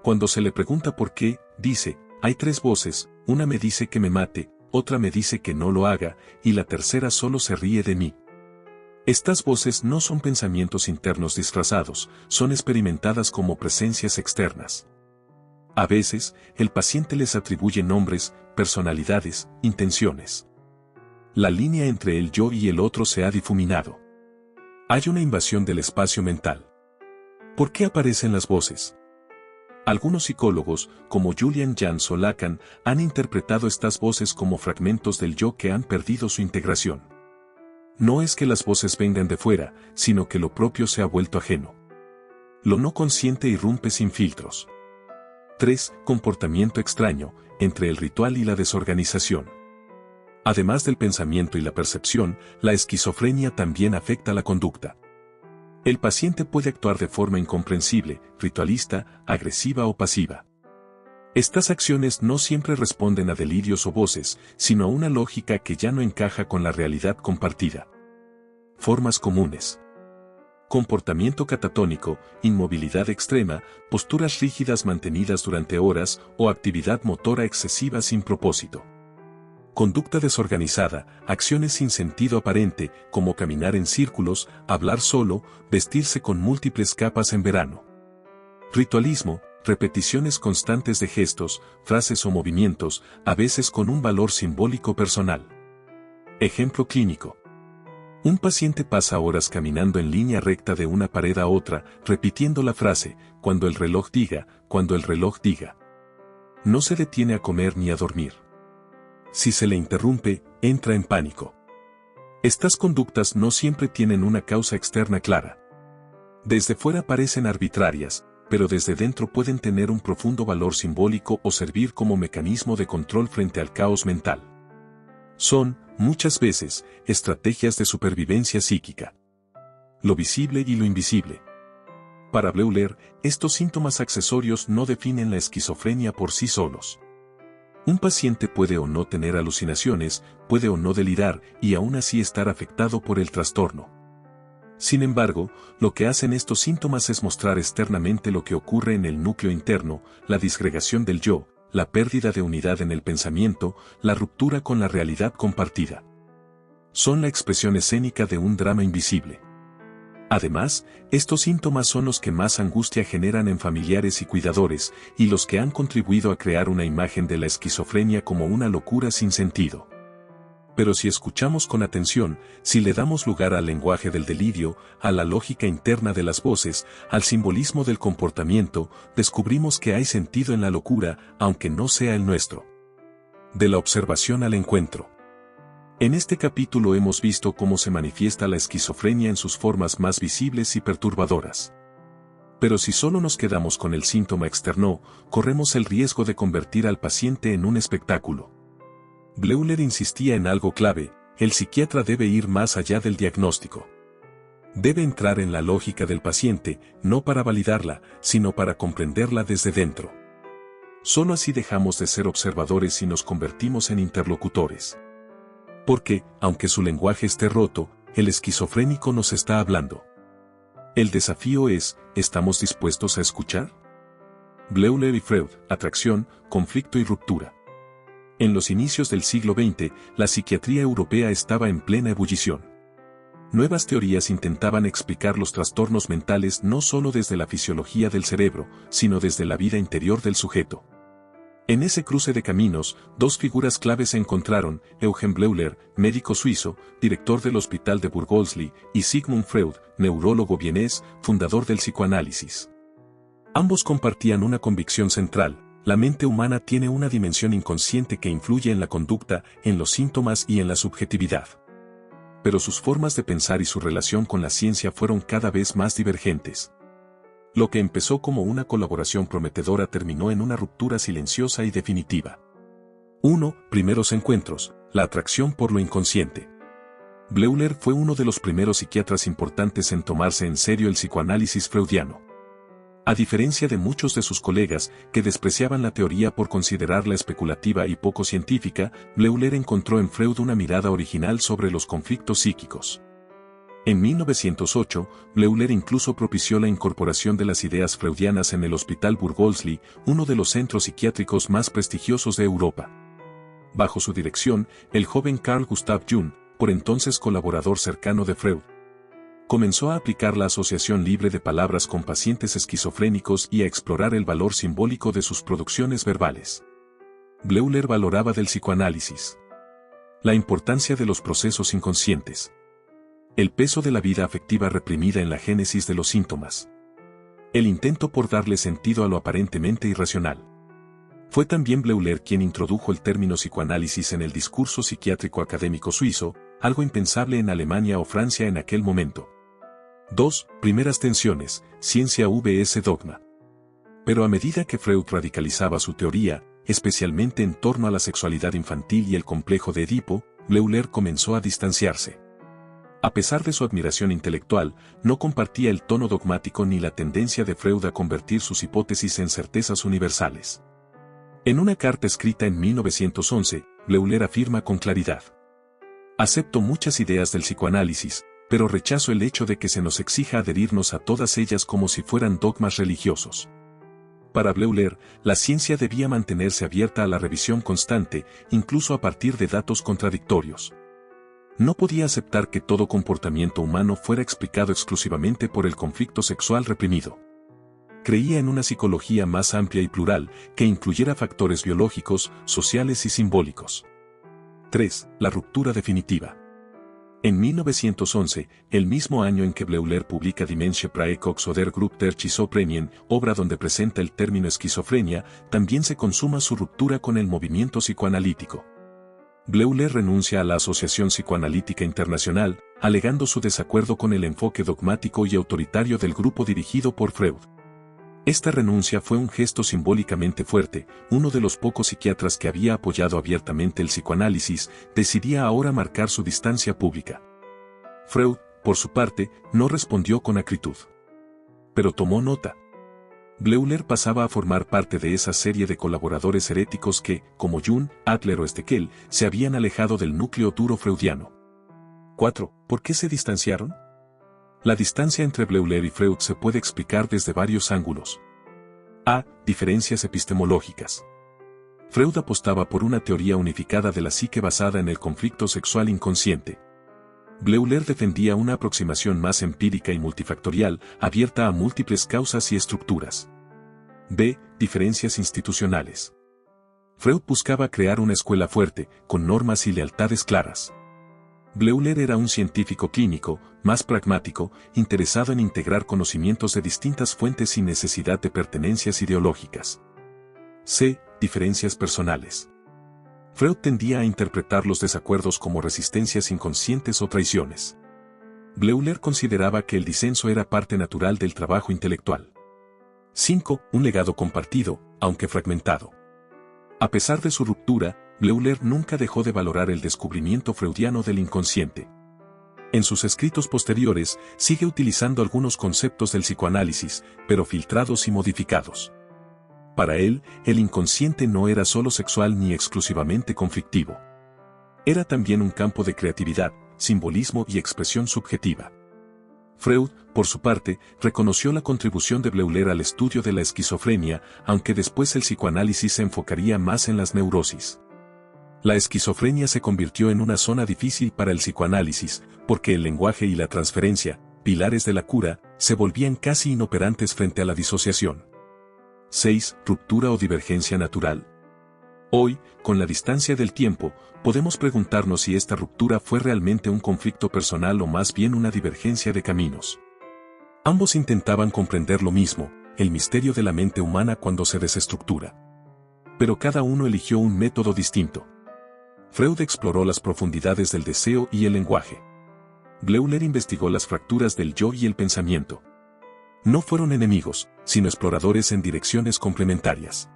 Speaker 1: Cuando se le pregunta por qué, dice: hay 3 voces, una me dice que me mate, otra me dice que no lo haga, y la tercera solo se ríe de mí. Estas voces no son pensamientos internos disfrazados, son experimentadas como presencias externas. A veces, el paciente les atribuye nombres, personalidades, intenciones. La línea entre el yo y el otro se ha difuminado. Hay una invasión del espacio mental. ¿Por qué aparecen las voces? Algunos psicólogos, como Julian Jans o Lacan, han interpretado estas voces como fragmentos del yo que han perdido su integración. No es que las voces vengan de fuera, sino que lo propio se ha vuelto ajeno. Lo no consciente irrumpe sin filtros. 3. Comportamiento extraño, entre el ritual y la desorganización. Además del pensamiento y la percepción, la esquizofrenia también afecta la conducta. El paciente puede actuar de forma incomprensible, ritualista, agresiva o pasiva. Estas acciones no siempre responden a delirios o voces, sino a una lógica que ya no encaja con la realidad compartida. Formas comunes. Comportamiento catatónico, inmovilidad extrema, posturas rígidas mantenidas durante horas o actividad motora excesiva sin propósito. Conducta desorganizada, acciones sin sentido aparente, como caminar en círculos, hablar solo, vestirse con múltiples capas en verano. Ritualismo, repeticiones constantes de gestos, frases o movimientos, a veces con un valor simbólico personal. Ejemplo clínico. Un paciente pasa horas caminando en línea recta de una pared a otra, repitiendo la frase, cuando el reloj diga, cuando el reloj diga. No se detiene a comer ni a dormir. Si se le interrumpe, entra en pánico. Estas conductas no siempre tienen una causa externa clara. Desde fuera parecen arbitrarias, pero desde dentro pueden tener un profundo valor simbólico o servir como mecanismo de control frente al caos mental. Son, muchas veces, estrategias de supervivencia psíquica. Lo visible y lo invisible. Para Bleuler, estos síntomas accesorios no definen la esquizofrenia por sí solos. Un paciente puede o no tener alucinaciones, puede o no delirar y aún así estar afectado por el trastorno. Sin embargo, lo que hacen estos síntomas es mostrar externamente lo que ocurre en el núcleo interno, la disgregación del yo, la pérdida de unidad en el pensamiento, la ruptura con la realidad compartida. Son la expresión escénica de un drama invisible. Además, estos síntomas son los que más angustia generan en familiares y cuidadores, y los que han contribuido a crear una imagen de la esquizofrenia como una locura sin sentido. Pero si escuchamos con atención, si le damos lugar al lenguaje del delirio, a la lógica interna de las voces, al simbolismo del comportamiento, descubrimos que hay sentido en la locura, aunque no sea el nuestro. De la observación al encuentro. En este capítulo hemos visto cómo se manifiesta la esquizofrenia en sus formas más visibles y perturbadoras. Pero si solo nos quedamos con el síntoma externo, corremos el riesgo de convertir al paciente en un espectáculo. Bleuler insistía en algo clave: el psiquiatra debe ir más allá del diagnóstico. Debe entrar en la lógica del paciente, no para validarla, sino para comprenderla desde dentro. Solo así dejamos de ser observadores y nos convertimos en interlocutores. Porque, aunque su lenguaje esté roto, el esquizofrénico nos está hablando. El desafío es, ¿estamos dispuestos a escuchar? Bleuler y Freud, atracción, conflicto y ruptura. En los inicios del siglo XX, la psiquiatría europea estaba en plena ebullición. Nuevas teorías intentaban explicar los trastornos mentales no solo desde la fisiología del cerebro, sino desde la vida interior del sujeto. En ese cruce de caminos, dos figuras claves se encontraron: Eugen Bleuler, médico suizo, director del Hospital de Burgosli, y Sigmund Freud, neurólogo vienés, fundador del psicoanálisis. Ambos compartían una convicción central: la mente humana tiene una dimensión inconsciente que influye en la conducta, en los síntomas y en la subjetividad. Pero sus formas de pensar y su relación con la ciencia fueron cada vez más divergentes. Lo que empezó como una colaboración prometedora terminó en una ruptura silenciosa y definitiva. 1. Primeros encuentros: la atracción por lo inconsciente. Bleuler fue uno de los primeros psiquiatras importantes en tomarse en serio el psicoanálisis freudiano. A diferencia de muchos de sus colegas, que despreciaban la teoría por considerarla especulativa y poco científica, Bleuler encontró en Freud una mirada original sobre los conflictos psíquicos. En 1908, Bleuler incluso propició la incorporación de las ideas freudianas en el Hospital Burgosli, uno de los centros psiquiátricos más prestigiosos de Europa. Bajo su dirección, el joven Carl Gustav Jung, por entonces colaborador cercano de Freud, comenzó a aplicar la asociación libre de palabras con pacientes esquizofrénicos y a explorar el valor simbólico de sus producciones verbales. Bleuler valoraba del psicoanálisis la importancia de los procesos inconscientes, el peso de la vida afectiva reprimida en la génesis de los síntomas, El intento por darle sentido a lo aparentemente irracional. Fue también Bleuler quien introdujo el término psicoanálisis en el discurso psiquiátrico académico suizo, algo impensable en Alemania o Francia en aquel momento. 2. Primeras tensiones, ciencia vs dogma. Pero a medida que Freud radicalizaba su teoría, especialmente en torno a la sexualidad infantil y el complejo de Edipo, Bleuler comenzó a distanciarse. A pesar de su admiración intelectual, no compartía el tono dogmático ni la tendencia de Freud a convertir sus hipótesis en certezas universales. En una carta escrita en 1911, Bleuler afirma con claridad: acepto muchas ideas del psicoanálisis, pero rechazo el hecho de que se nos exija adherirnos a todas ellas como si fueran dogmas religiosos. Para Bleuler, la ciencia debía mantenerse abierta a la revisión constante, incluso a partir de datos contradictorios. No podía aceptar que todo comportamiento humano fuera explicado exclusivamente por el conflicto sexual reprimido. Creía en una psicología más amplia y plural, que incluyera factores biológicos, sociales y simbólicos. 3. La ruptura definitiva. En 1911, el mismo año en que Bleuler publica Die Menschenpraekox oder Grupp der Schizoprenien, obra donde presenta el término esquizofrenia, también se consuma su ruptura con el movimiento psicoanalítico. Bleuler renuncia a la Asociación Psicoanalítica Internacional, alegando su desacuerdo con el enfoque dogmático y autoritario del grupo dirigido por Freud. Esta renuncia fue un gesto simbólicamente fuerte. Uno de los pocos psiquiatras que había apoyado abiertamente el psicoanálisis, decidía ahora marcar su distancia pública. Freud, por su parte, no respondió con acritud. Pero tomó nota. Bleuler pasaba a formar parte de esa serie de colaboradores heréticos que, como Jung, Adler o Stekel, se habían alejado del núcleo duro freudiano. 4. ¿Por qué se distanciaron? La distancia entre Bleuler y Freud se puede explicar desde varios ángulos. A. Diferencias epistemológicas. Freud apostaba por una teoría unificada de la psique basada en el conflicto sexual inconsciente. Bleuler defendía una aproximación más empírica y multifactorial, abierta a múltiples causas y estructuras. B. Diferencias institucionales. Freud buscaba crear una escuela fuerte, con normas y lealtades claras. Bleuler era un científico clínico, más pragmático, interesado en integrar conocimientos de distintas fuentes sin necesidad de pertenencias ideológicas. C. Diferencias personales. Freud tendía a interpretar los desacuerdos como resistencias inconscientes o traiciones. Bleuler consideraba que el disenso era parte natural del trabajo intelectual. 5. Un legado compartido, aunque fragmentado. A pesar de su ruptura, Bleuler nunca dejó de valorar el descubrimiento freudiano del inconsciente. En sus escritos posteriores, sigue utilizando algunos conceptos del psicoanálisis, pero filtrados y modificados. Para él, el inconsciente no era solo sexual ni exclusivamente conflictivo. Era también un campo de creatividad, simbolismo y expresión subjetiva. Freud, por su parte, reconoció la contribución de Bleuler al estudio de la esquizofrenia, aunque después el psicoanálisis se enfocaría más en las neurosis. La esquizofrenia se convirtió en una zona difícil para el psicoanálisis, porque el lenguaje y la transferencia, pilares de la cura, se volvían casi inoperantes frente a la disociación. 6. Ruptura o divergencia natural. Hoy, con la distancia del tiempo, podemos preguntarnos si esta ruptura fue realmente un conflicto personal o más bien una divergencia de caminos. Ambos intentaban comprender lo mismo, el misterio de la mente humana cuando se desestructura. Pero cada uno eligió un método distinto. Freud exploró las profundidades del deseo y el lenguaje. Bleuler investigó las fracturas del yo y el pensamiento. No fueron enemigos, sino exploradores en direcciones complementarias.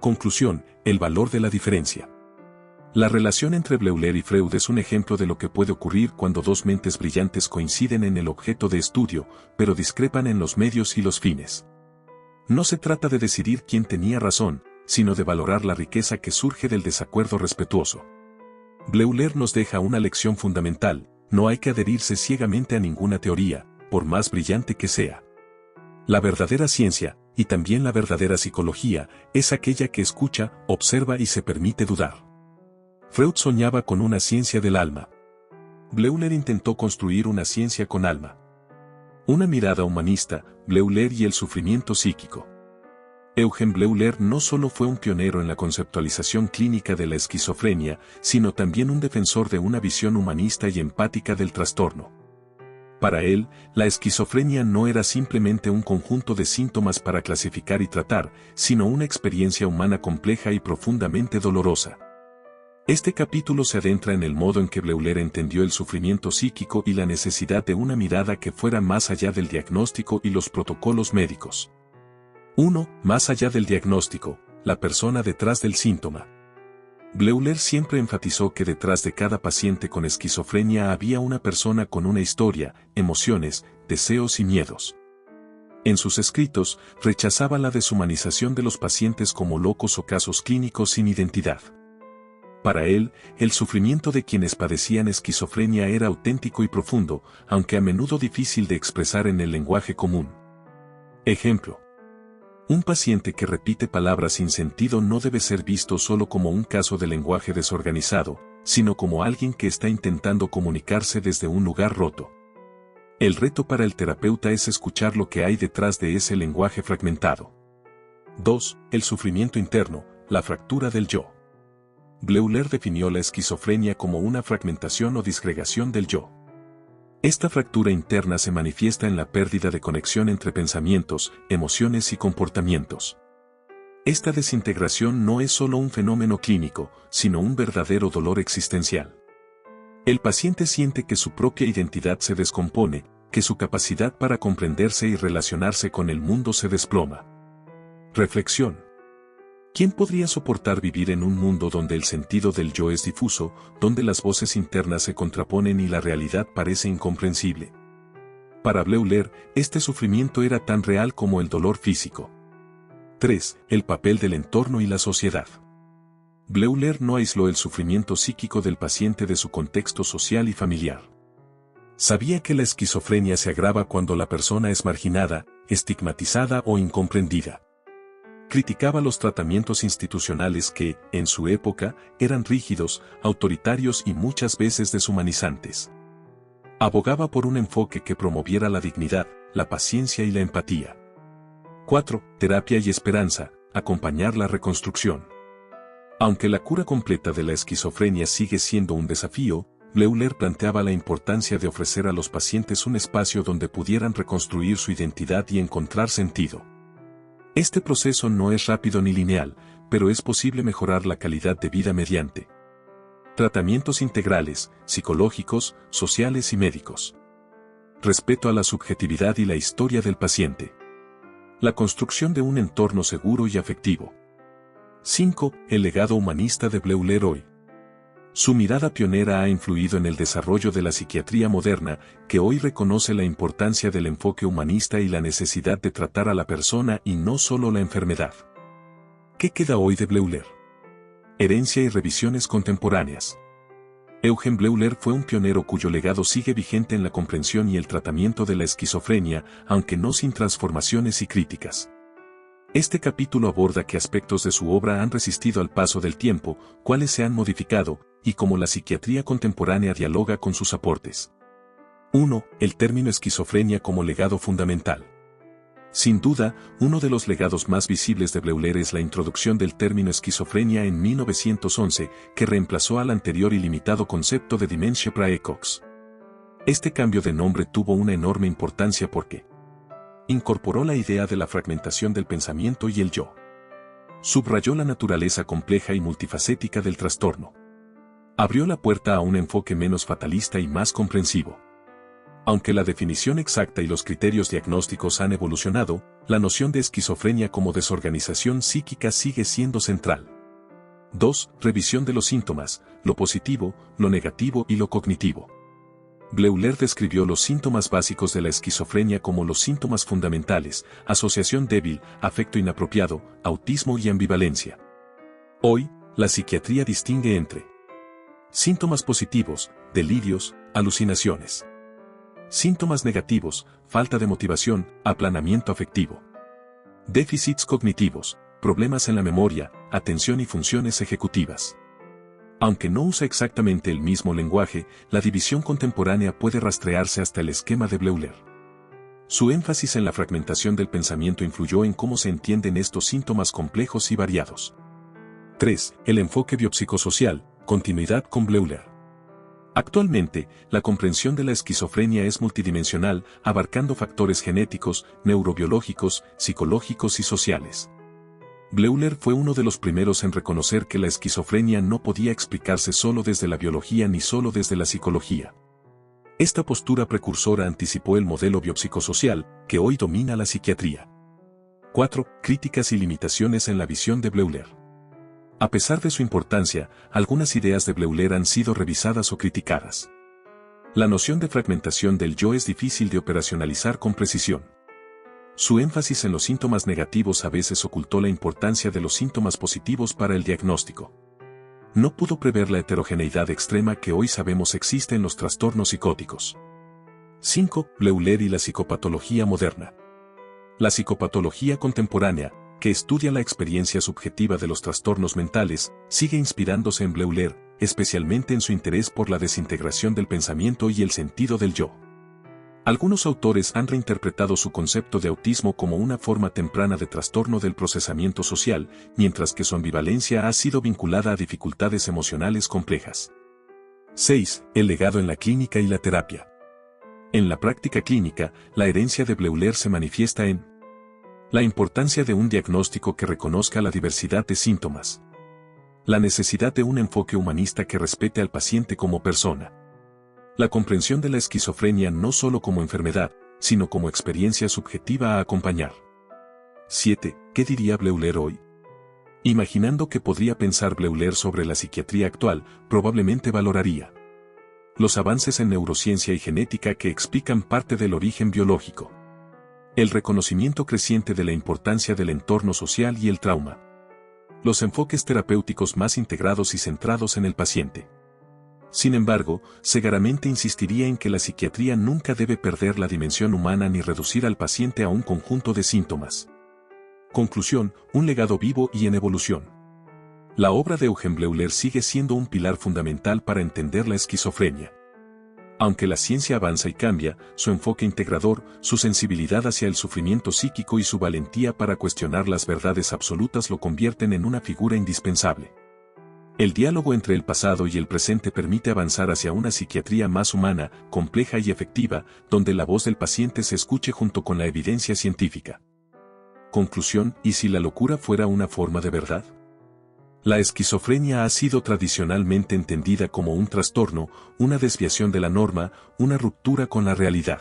Speaker 1: Conclusión: el valor de la diferencia. La relación entre Bleuler y Freud es un ejemplo de lo que puede ocurrir cuando dos mentes brillantes coinciden en el objeto de estudio, pero discrepan en los medios y los fines. No se trata de decidir quién tenía razón, sino de valorar la riqueza que surge del desacuerdo respetuoso. Bleuler nos deja una lección fundamental: no hay que adherirse ciegamente a ninguna teoría, por más brillante que sea. La verdadera ciencia, y también la verdadera psicología, es aquella que escucha, observa y se permite dudar. Freud soñaba con una ciencia del alma. Bleuler intentó construir una ciencia con alma. Una mirada humanista, Bleuler y el sufrimiento psíquico. Eugen Bleuler no solo fue un pionero en la conceptualización clínica de la esquizofrenia, sino también un defensor de una visión humanista y empática del trastorno. Para él, la esquizofrenia no era simplemente un conjunto de síntomas para clasificar y tratar, sino una experiencia humana compleja y profundamente dolorosa. Este capítulo se adentra en el modo en que Bleuler entendió el sufrimiento psíquico y la necesidad de una mirada que fuera más allá del diagnóstico y los protocolos médicos. 1. Más allá del diagnóstico, la persona detrás del síntoma. Bleuler siempre enfatizó que detrás de cada paciente con esquizofrenia había una persona con una historia, emociones, deseos y miedos. En sus escritos, rechazaba la deshumanización de los pacientes como locos o casos clínicos sin identidad. Para él, el sufrimiento de quienes padecían esquizofrenia era auténtico y profundo, aunque a menudo difícil de expresar en el lenguaje común. Ejemplo. Un paciente que repite palabras sin sentido no debe ser visto solo como un caso de lenguaje desorganizado, sino como alguien que está intentando comunicarse desde un lugar roto. El reto para el terapeuta es escuchar lo que hay detrás de ese lenguaje fragmentado. 2. El sufrimiento interno, la fractura del yo. Bleuler definió la esquizofrenia como una fragmentación o disgregación del yo. Esta fractura interna se manifiesta en la pérdida de conexión entre pensamientos, emociones y comportamientos. Esta desintegración no es solo un fenómeno clínico, sino un verdadero dolor existencial. El paciente siente que su propia identidad se descompone, que su capacidad para comprenderse y relacionarse con el mundo se desploma. Reflexión. ¿Quién podría soportar vivir en un mundo donde el sentido del yo es difuso, donde las voces internas se contraponen y la realidad parece incomprensible? Para Bleuler, este sufrimiento era tan real como el dolor físico. 3. El papel del entorno y la sociedad. Bleuler no aisló el sufrimiento psíquico del paciente de su contexto social y familiar. Sabía que la esquizofrenia se agrava cuando la persona es marginada, estigmatizada o incomprendida. Criticaba los tratamientos institucionales que, en su época, eran rígidos, autoritarios y muchas veces deshumanizantes. Abogaba por un enfoque que promoviera la dignidad, la paciencia y la empatía. 4. Terapia y esperanza, acompañar la reconstrucción. Aunque la cura completa de la esquizofrenia sigue siendo un desafío, Bleuler planteaba la importancia de ofrecer a los pacientes un espacio donde pudieran reconstruir su identidad y encontrar sentido. Este proceso no es rápido ni lineal, pero es posible mejorar la calidad de vida mediante tratamientos integrales, psicológicos, sociales y médicos. Respeto a la subjetividad y la historia del paciente. La construcción de un entorno seguro y afectivo. 5. El legado humanista de Bleuler hoy. Su mirada pionera ha influido en el desarrollo de la psiquiatría moderna, que hoy reconoce la importancia del enfoque humanista y la necesidad de tratar a la persona y no solo la enfermedad. ¿Qué queda hoy de Bleuler? Herencia y revisiones contemporáneas. Eugen Bleuler fue un pionero cuyo legado sigue vigente en la comprensión y el tratamiento de la esquizofrenia, aunque no sin transformaciones y críticas. Este capítulo aborda qué aspectos de su obra han resistido al paso del tiempo, cuáles se han modificado, y cómo la psiquiatría contemporánea dialoga con sus aportes. 1. El término esquizofrenia como legado fundamental. Sin duda, uno de los legados más visibles de Bleuler es la introducción del término esquizofrenia en 1911, que reemplazó al anterior y limitado concepto de dementia praecox. Este cambio de nombre tuvo una enorme importancia porque incorporó la idea de la fragmentación del pensamiento y el yo. Subrayó la naturaleza compleja y multifacética del trastorno. Abrió la puerta a un enfoque menos fatalista y más comprensivo. Aunque la definición exacta y los criterios diagnósticos han evolucionado, la noción de esquizofrenia como desorganización psíquica sigue siendo central. 2. Revisión de los síntomas, lo positivo, lo negativo y lo cognitivo. Bleuler describió los síntomas básicos de la esquizofrenia como los síntomas fundamentales: asociación débil, afecto inapropiado, autismo y ambivalencia. Hoy, la psiquiatría distingue entre síntomas positivos, delirios, alucinaciones. Síntomas negativos, falta de motivación, aplanamiento afectivo. Déficits cognitivos, problemas en la memoria, atención y funciones ejecutivas. Aunque no usa exactamente el mismo lenguaje, la división contemporánea puede rastrearse hasta el esquema de Bleuler. Su énfasis en la fragmentación del pensamiento influyó en cómo se entienden estos síntomas complejos y variados. 3. El enfoque biopsicosocial, continuidad con Bleuler. Actualmente, la comprensión de la esquizofrenia es multidimensional, abarcando factores genéticos, neurobiológicos, psicológicos y sociales. Bleuler fue uno de los primeros en reconocer que la esquizofrenia no podía explicarse solo desde la biología ni solo desde la psicología. Esta postura precursora anticipó el modelo biopsicosocial, que hoy domina la psiquiatría. 4. Críticas y limitaciones en la visión de Bleuler. A pesar de su importancia, algunas ideas de Bleuler han sido revisadas o criticadas. La noción de fragmentación del yo es difícil de operacionalizar con precisión. Su énfasis en los síntomas negativos a veces ocultó la importancia de los síntomas positivos para el diagnóstico. No pudo prever la heterogeneidad extrema que hoy sabemos existe en los trastornos psicóticos. 5. Bleuler y la psicopatología moderna. La psicopatología contemporánea, que estudia la experiencia subjetiva de los trastornos mentales, sigue inspirándose en Bleuler, especialmente en su interés por la desintegración del pensamiento y el sentido del yo. Algunos autores han reinterpretado su concepto de autismo como una forma temprana de trastorno del procesamiento social, mientras que su ambivalencia ha sido vinculada a dificultades emocionales complejas. 6. El legado en la clínica y la terapia. En la práctica clínica, la herencia de Bleuler se manifiesta en la importancia de un diagnóstico que reconozca la diversidad de síntomas. La necesidad de un enfoque humanista que respete al paciente como persona. La comprensión de la esquizofrenia no solo como enfermedad, sino como experiencia subjetiva a acompañar. 7. ¿Qué diría Bleuler hoy? Imaginando que podría pensar Bleuler sobre la psiquiatría actual, probablemente valoraría los avances en neurociencia y genética que explican parte del origen biológico. El reconocimiento creciente de la importancia del entorno social y el trauma. Los enfoques terapéuticos más integrados y centrados en el paciente. Sin embargo, Segaramente insistiría en que la psiquiatría nunca debe perder la dimensión humana ni reducir al paciente a un conjunto de síntomas. Conclusión, un legado vivo y en evolución. La obra de Eugen Bleuler sigue siendo un pilar fundamental para entender la esquizofrenia. Aunque la ciencia avanza y cambia, su enfoque integrador, su sensibilidad hacia el sufrimiento psíquico y su valentía para cuestionar las verdades absolutas lo convierten en una figura indispensable. El diálogo entre el pasado y el presente permite avanzar hacia una psiquiatría más humana, compleja y efectiva, donde la voz del paciente se escuche junto con la evidencia científica. Conclusión, ¿y si la locura fuera una forma de verdad? La esquizofrenia ha sido tradicionalmente entendida como un trastorno, una desviación de la norma, una ruptura con la realidad.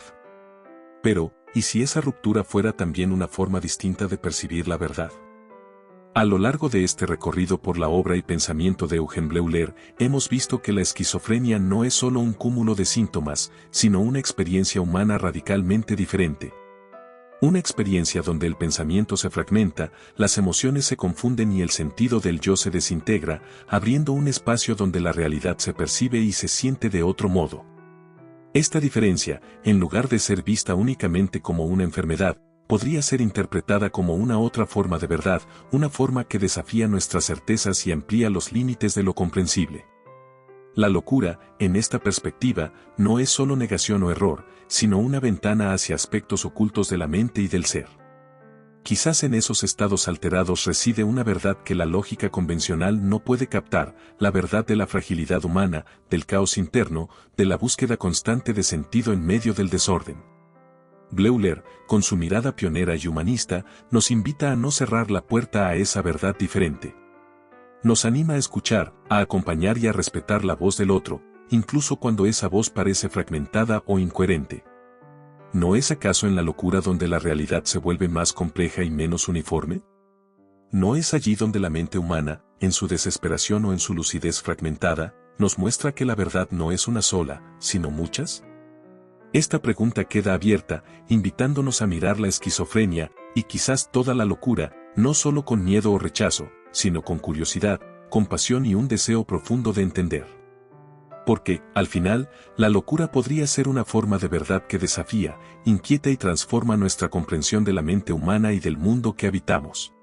Speaker 1: Pero, ¿y si esa ruptura fuera también una forma distinta de percibir la verdad? A lo largo de este recorrido por la obra y pensamiento de Eugen Bleuler, hemos visto que la esquizofrenia no es solo un cúmulo de síntomas, sino una experiencia humana radicalmente diferente. Una experiencia donde el pensamiento se fragmenta, las emociones se confunden y el sentido del yo se desintegra, abriendo un espacio donde la realidad se percibe y se siente de otro modo. Esta diferencia, en lugar de ser vista únicamente como una enfermedad, podría ser interpretada como una otra forma de verdad, una forma que desafía nuestras certezas y amplía los límites de lo comprensible. La locura, en esta perspectiva, no es solo negación o error, sino una ventana hacia aspectos ocultos de la mente y del ser. Quizás en esos estados alterados reside una verdad que la lógica convencional no puede captar, la verdad de la fragilidad humana, del caos interno, de la búsqueda constante de sentido en medio del desorden. Bleuler, con su mirada pionera y humanista, nos invita a no cerrar la puerta a esa verdad diferente. Nos anima a escuchar, a acompañar y a respetar la voz del otro, incluso cuando esa voz parece fragmentada o incoherente. ¿No es acaso en la locura donde la realidad se vuelve más compleja y menos uniforme? ¿No es allí donde la mente humana, en su desesperación o en su lucidez fragmentada, nos muestra que la verdad no es una sola, sino muchas? Esta pregunta queda abierta, invitándonos a mirar la esquizofrenia, y quizás toda la locura, no solo con miedo o rechazo, sino con curiosidad, compasión y un deseo profundo de entender. Porque, al final, la locura podría ser una forma de verdad que desafía, inquieta y transforma nuestra comprensión de la mente humana y del mundo que habitamos.